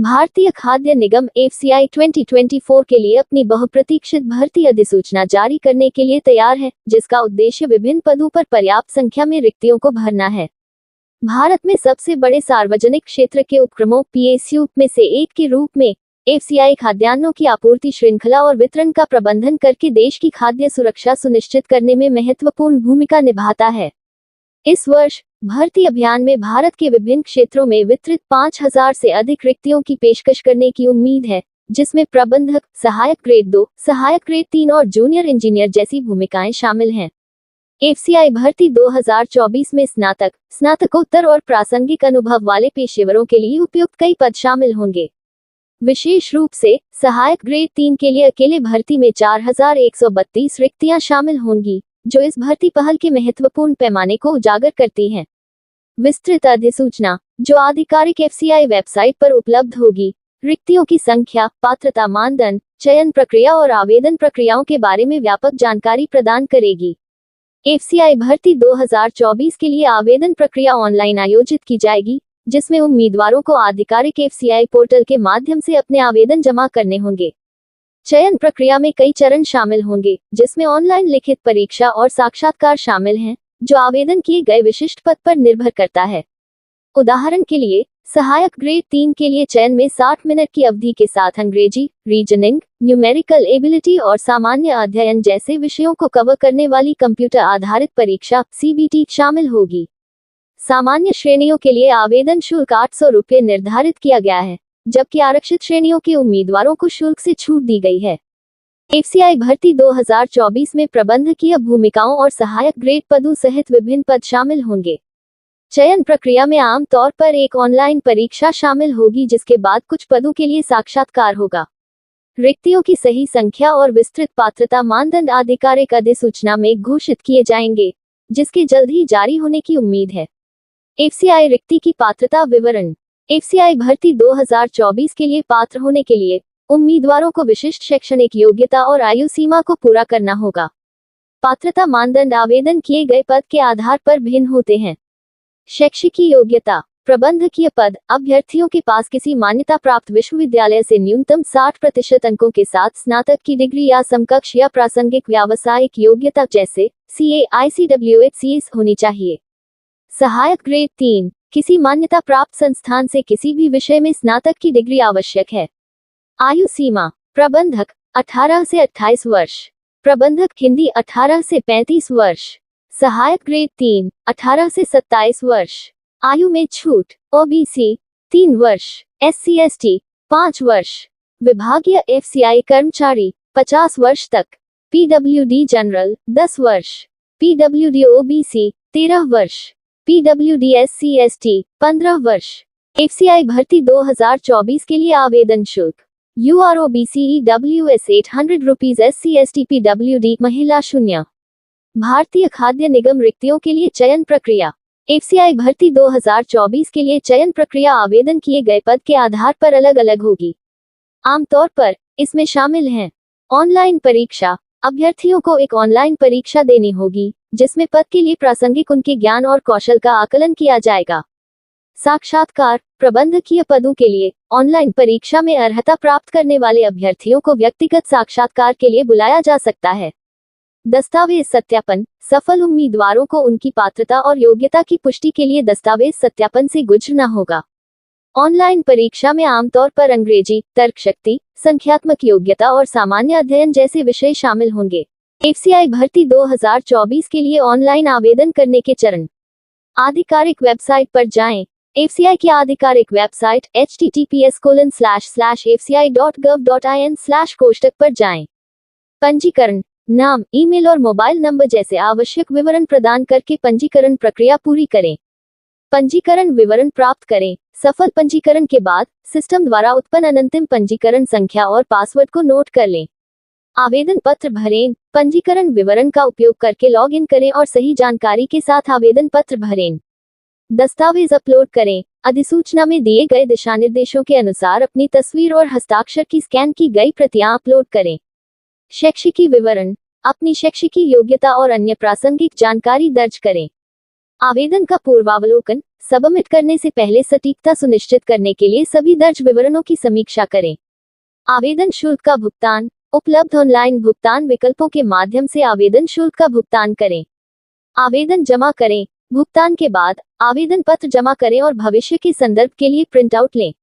भारतीय खाद्य निगम एफसीआई 2024 के लिए अपनी बहुप्रतीक्षित भर्ती अधिसूचना जारी करने के लिए तैयार है, जिसका उद्देश्य विभिन्न पदों पर पर्याप्त संख्या में रिक्तियों को भरना है। भारत में सबसे बड़े सार्वजनिक क्षेत्र के उपक्रमों पीएसयू में से एक के रूप में एफसीआई खाद्यान्नों की आपूर्ति श्रृंखला और वितरण का प्रबंधन करके देश की खाद्य सुरक्षा सुनिश्चित करने में महत्वपूर्ण भूमिका निभाता है। इस वर्ष भर्ती अभियान में भारत के विभिन्न क्षेत्रों में वितरित 5000 से अधिक रिक्तियों की पेशकश करने की उम्मीद है, जिसमें प्रबंधक, सहायक ग्रेड 2, सहायक ग्रेड 3 और जूनियर इंजीनियर जैसी भूमिकाएं शामिल हैं। एफसीआई भर्ती 2024 में स्नातक, स्नातकोत्तर और प्रासंगिक अनुभव वाले पेशेवरों के लिए उपयुक्त कई पद शामिल होंगे। विशेष रूप से सहायक ग्रेड 3 के लिए अकेले भर्ती में 4132 रिक्तियां शामिल होंगी, जो इस भर्ती पहल के महत्वपूर्ण पैमाने को उजागर करती हैं। विस्तृत अधिसूचना, जो आधिकारिक एफसीआई वेबसाइट पर उपलब्ध होगी, रिक्तियों की संख्या, पात्रता मानदंड, चयन प्रक्रिया और आवेदन प्रक्रियाओं के बारे में व्यापक जानकारी प्रदान करेगी। एफसीआई भर्ती 2024 के लिए आवेदन प्रक्रिया ऑनलाइन आयोजित की जाएगी, जिसमें उम्मीदवारों को आधिकारिक एफसीआई पोर्टल के माध्यम से अपने आवेदन जमा करने होंगे। चयन प्रक्रिया में कई चरण शामिल होंगे, जिसमें ऑनलाइन लिखित परीक्षा और साक्षात्कार शामिल हैं, जो आवेदन किए गए विशिष्ट पद पर निर्भर करता है। उदाहरण के लिए, सहायक ग्रेड 3 के लिए चयन में 60 मिनट की अवधि के साथ अंग्रेजी, रीजनिंग, न्यूमेरिकल एबिलिटी और सामान्य अध्ययन जैसे विषयों को कवर करने वाली कंप्यूटर आधारित परीक्षा सीबीटी शामिल होगी। सामान्य श्रेणियों के लिए आवेदन शुल्क 800 रुपये निर्धारित किया गया है, जबकि आरक्षित श्रेणियों के उम्मीदवारों को शुल्क से छूट दी गई है। एफसीआई भर्ती 2024 में प्रबंधकीय भूमिकाओं और सहायक ग्रेड पदों सहित विभिन्न पद शामिल होंगे। चयन प्रक्रिया में आमतौर पर एक ऑनलाइन परीक्षा शामिल होगी, जिसके बाद कुछ पदों के लिए साक्षात्कार होगा। रिक्तियों की सही संख्या और विस्तृत पात्रता मानदंड आधिकारिक अधिसूचना में घोषित किए जाएंगे, जिसके जल्द ही जारी होने की उम्मीद है। एफसीआई रिक्ति की पात्रता विवरण। एफसीआई भर्ती 2024 के लिए पात्र होने के लिए उम्मीदवारों को विशिष्ट शैक्षणिक योग्यता और आयु सीमा को पूरा करना होगा। पात्रता मानदंड आवेदन किए गए पद के आधार पर भिन्न होते हैं। शैक्षिक योग्यता। प्रबंधकीय पद, अभ्यर्थियों के पास किसी मान्यता प्राप्त विश्वविद्यालय से न्यूनतम 60% अंकों के साथ स्नातक की डिग्री या समकक्ष या प्रासंगिक व्यावसायिक योग्यता जैसे सीए, आईसीडब्ल्यूएच होनी चाहिए। सहायक ग्रेड 3, किसी मान्यता प्राप्त संस्थान से किसी भी विषय में स्नातक की डिग्री आवश्यक है। आयु सीमा। प्रबंधक 18 से 28 वर्ष, प्रबंधक हिंदी 18 से 35 वर्ष, सहायक ग्रेड 3 18 से 27 वर्ष। आयु में छूट। ओबीसी 3 वर्ष, एससी एसटी 5 वर्ष, विभागीय एफसीआई कर्मचारी 50 वर्ष तक, पीडब्ल्यूडी जनरल 10 वर्ष, पीडब्ल्यूडी ओबीसी 13 वर्ष, पीडब्ल्यूडी एससी एसटी 15 वर्ष। एफसीआई भर्ती 2024 के लिए आवेदन शुल्क UROBCEWS 800 rupees, SC ST PWD महिला 0। भारतीय खाद्य निगम रिक्तियों के लिए चयन प्रक्रिया। एफसीआई भर्ती 2024 के लिए चयन प्रक्रिया आवेदन किए गए पद के आधार पर अलग अलग होगी। आमतौर पर इसमें शामिल हैं ऑनलाइन परीक्षा। अभ्यर्थियों को एक ऑनलाइन परीक्षा देनी होगी, जिसमें पद के लिए प्रासंगिक उनके ज्ञान और कौशल का आकलन किया जाएगा। साक्षात्कार। प्रबंधकीय पदों के लिए ऑनलाइन परीक्षा में अर्हता प्राप्त करने वाले अभ्यर्थियों को व्यक्तिगत साक्षात्कार के लिए बुलाया जा सकता है। दस्तावेज सत्यापन। सफल उम्मीदवारों को उनकी पात्रता और योग्यता की पुष्टि के लिए दस्तावेज सत्यापन से गुजरना होगा। ऑनलाइन परीक्षा में आमतौर पर अंग्रेजी, तर्कशक्ति, संख्यात्मक योग्यता और सामान्य अध्ययन जैसे विषय शामिल होंगे। एफसीआई भर्ती 2024 के लिए ऑनलाइन आवेदन करने के चरण। आधिकारिक वेबसाइट पर जाएं। एफसीआई की आधिकारिक वेबसाइट https://fci.gov.in/ कोष्ठक पर जाएं। पंजीकरण। नाम, ईमेल और मोबाइल नंबर जैसे आवश्यक विवरण प्रदान करके पंजीकरण प्रक्रिया पूरी करें। पंजीकरण विवरण प्राप्त करें। सफल पंजीकरण के बाद सिस्टम द्वारा उत्पन्न अंतिम पंजीकरण संख्या और पासवर्ड को नोट कर लें। आवेदन पत्र भरें। पंजीकरण विवरण का उपयोग करके लॉग इन करें और सही जानकारी के साथ आवेदन पत्र भरें। दस्तावेज अपलोड करें। अधिसूचना में दिए गए दिशानिर्देशों के अनुसार अपनी तस्वीर और हस्ताक्षर की स्कैन की गई प्रतियां अपलोड करें। शैक्षिकी विवरण। अपनी शैक्षिकी योग्यता और अन्य प्रासंगिक जानकारी दर्ज करें। आवेदन का पूर्वावलोकन। सबमिट करने से पहले सटीकता सुनिश्चित करने के लिए सभी दर्ज विवरणों की समीक्षा करें। आवेदन शुल्क का भुगतान। उपलब्ध ऑनलाइन भुगतान विकल्पों के माध्यम से आवेदन शुल्क का भुगतान करें। आवेदन जमा करें। भुगतान के बाद आवेदन पत्र जमा करें और भविष्य के संदर्भ के लिए प्रिंट आउट लें।